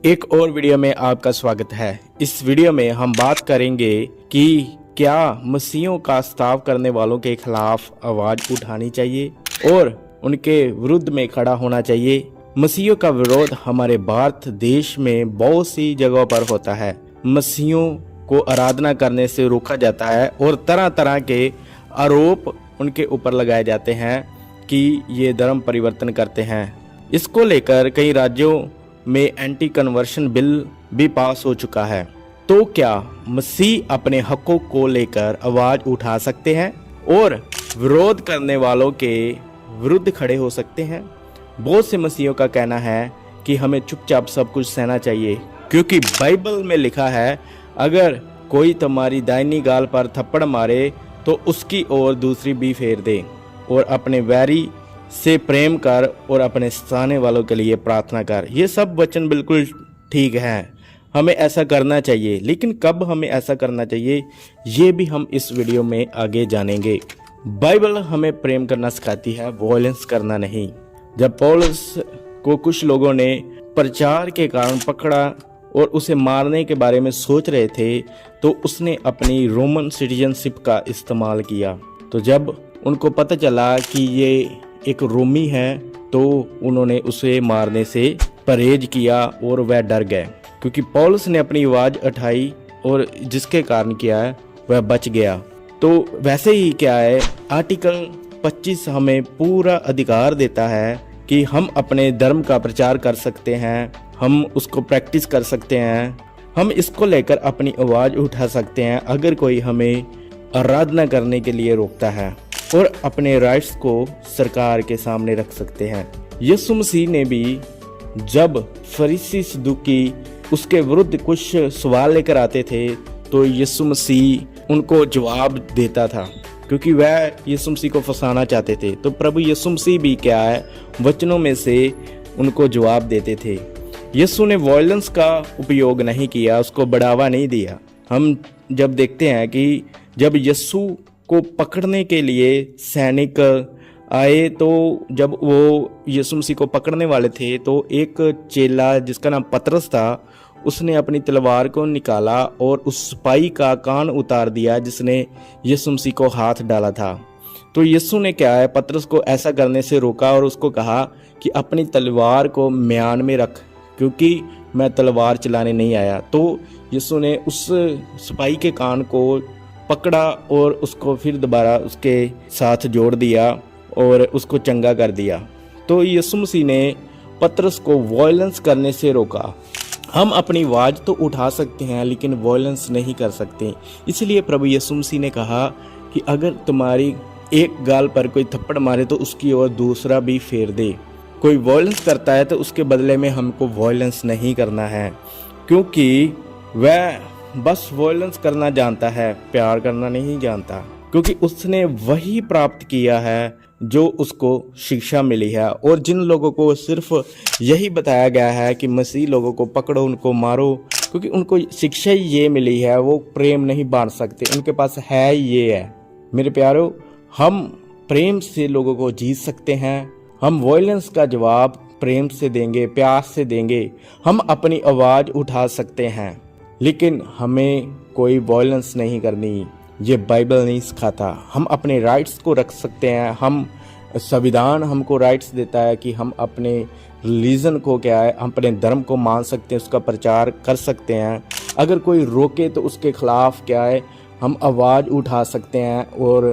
एक और वीडियो में आपका स्वागत है। इस वीडियो में हम बात करेंगे कि क्या मसीहों का स्ताव करने वालों के खिलाफ आवाज उठानी चाहिए और उनके विरुद्ध में खड़ा होना चाहिए। मसीहों का विरोध हमारे भारत देश में बहुत सी जगहों पर होता है। मसीहों को आराधना करने से रोका जाता है और तरह तरह के आरोप उनके ऊपर लगाए जाते हैं कि ये धर्म परिवर्तन करते हैं। इसको लेकर कई राज्यों में एंटी कन्वर्शन बिल भी पास हो चुका है। तो क्या मसीह अपने हकों को लेकर आवाज उठा सकते हैं और विरोध करने वालों के विरुद्ध खड़े हो सकते हैं? बहुत से मसीहों का कहना है कि हमें चुपचाप सब कुछ सहना चाहिए, क्योंकि बाइबल में लिखा है अगर कोई तुम्हारी दाहिनी गाल पर थप्पड़ मारे तो उसकी ओर दूसरी भी फेर दे, और अपने वैरी से प्रेम कर और अपने सताने वालों के लिए प्रार्थना कर। ये सब वचन बिल्कुल ठीक है, हमें ऐसा करना चाहिए, लेकिन कब हमें ऐसा करना चाहिए ये भी हम इस वीडियो में आगे जानेंगे। बाइबल हमें प्रेम करना सिखाती है, वॉयलेंस करना नहीं। जब पौलुस को कुछ लोगों ने प्रचार के कारण पकड़ा और उसे मारने के बारे में सोच रहे थे तो उसने अपनी रोमन सिटीजनशिप का इस्तेमाल किया। तो जब उनको पता चला कि ये एक रोमी है तो उन्होंने उसे मारने से परहेज किया और वह डर गए, क्योंकि पौलुस ने अपनी आवाज़ उठाई और जिसके कारण क्या है वह बच गया। तो वैसे ही क्या है, आर्टिकल 25 हमें पूरा अधिकार देता है कि हम अपने धर्म का प्रचार कर सकते हैं, हम उसको प्रैक्टिस कर सकते हैं, हम इसको लेकर अपनी आवाज़ उठा सकते हैं अगर कोई हमें आराधना करने के लिए रोकता है, और अपने राइट्स को सरकार के सामने रख सकते हैं। यीशु मसीह ने भी जब फरीसी सदूकी उसके विरुद्ध कुछ सवाल लेकर आते थे तो यीशु मसीह उनको जवाब देता था, क्योंकि वह यीशु मसीह को फंसाना चाहते थे। तो प्रभु यीशु मसीह भी क्या है, वचनों में से उनको जवाब देते थे। यीशु ने वॉयलेंस का उपयोग नहीं किया, उसको बढ़ावा नहीं दिया। हम जब देखते हैं कि जब यीशु को पकड़ने के लिए सैनिक आए, तो जब वो यीशु मसीह को पकड़ने वाले थे तो एक चेला जिसका नाम पतरस था, उसने अपनी तलवार को निकाला और उस सिपाही का कान उतार दिया जिसने यीशु मसीह को हाथ डाला था। तो यीशु ने क्या है, पतरस को ऐसा करने से रोका और उसको कहा कि अपनी तलवार को म्यान में रख, क्योंकि मैं तलवार चलाने नहीं आया। तो यीशु ने उस सिपाही के कान को पकड़ा और उसको फिर दोबारा उसके साथ जोड़ दिया और उसको चंगा कर दिया। तो यीशु मसीह ने पतरस को वॉयलेंस करने से रोका। हम अपनी आवाज़ तो उठा सकते हैं लेकिन वॉयलेंस नहीं कर सकते। इसलिए प्रभु यीशु मसीह ने कहा कि अगर तुम्हारी एक गाल पर कोई थप्पड़ मारे तो उसकी ओर दूसरा भी फेर दे। कोई वॉयलेंस करता है तो उसके बदले में हमको वॉयलेंस नहीं करना है, क्योंकि वह बस वॉयलेंस करना जानता है, प्यार करना नहीं जानता, क्योंकि उसने वही प्राप्त किया है जो उसको शिक्षा मिली है। और जिन लोगों को सिर्फ यही बताया गया है कि मसीह लोगों को पकड़ो, उनको मारो, क्योंकि उनको शिक्षा ये मिली है, वो प्रेम नहीं बांट सकते, उनके पास है ये है। मेरे प्यारों, हम प्रेम से लोगों को जीत सकते हैं। हम वॉयलेंस का जवाब प्रेम से देंगे, प्यार से देंगे। हम अपनी आवाज़ उठा सकते हैं, लेकिन हमें कोई वॉयलेंस नहीं करनी, ये बाइबल नहीं सिखाता। हम अपने राइट्स को रख सकते हैं। हम संविधान हमको राइट्स देता है कि हम अपने रिलीजन को क्या है, हम अपने धर्म को मान सकते हैं, उसका प्रचार कर सकते हैं। अगर कोई रोके तो उसके खिलाफ क्या है, हम आवाज़ उठा सकते हैं और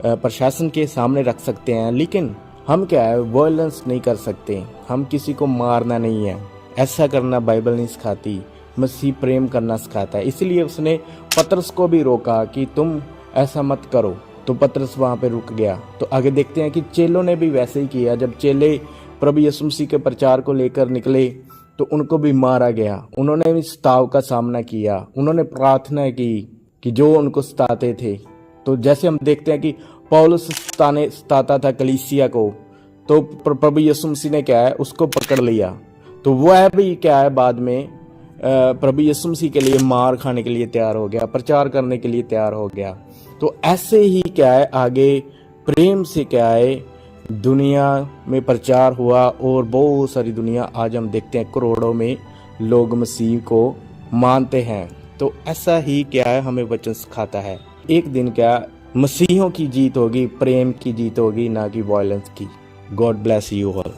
प्रशासन के सामने रख सकते हैं। लेकिन हम क्या है, वॉयलेंस नहीं कर सकते। हम किसी को मारना नहीं है, ऐसा करना बाइबल नहीं सिखाती। मसीह प्रेम करना सिखाता है। इसलिए उसने पतरस को भी रोका कि तुम ऐसा मत करो, तो पतरस वहाँ पे रुक गया। तो आगे देखते हैं कि चेलों ने भी वैसे ही किया। जब चेले प्रभु यीशु मसीह के प्रचार को लेकर निकले तो उनको भी मारा गया। उन्होंने भी सताव का सामना किया, उन्होंने प्रार्थना की कि जो उनको सताते थे। तो जैसे हम देखते हैं कि पौलुस सताता था कलीसिया को, तो प्रभु यीशु मसीह ने क्या है, उसको पकड़ लिया। तो वह भी क्या है, बाद में प्रभु यीशु मसीह के लिए मार खाने के लिए तैयार हो गया, प्रचार करने के लिए तैयार हो गया। तो ऐसे ही क्या है, आगे प्रेम से क्या है, दुनिया में प्रचार हुआ और बहुत सारी दुनिया आज हम देखते हैं करोड़ों में लोग मसीह को मानते हैं। तो ऐसा ही क्या है हमें वचन सिखाता है, एक दिन क्या मसीहों की जीत होगी, प्रेम की जीत होगी, ना कि वायलेंस की। God bless you all.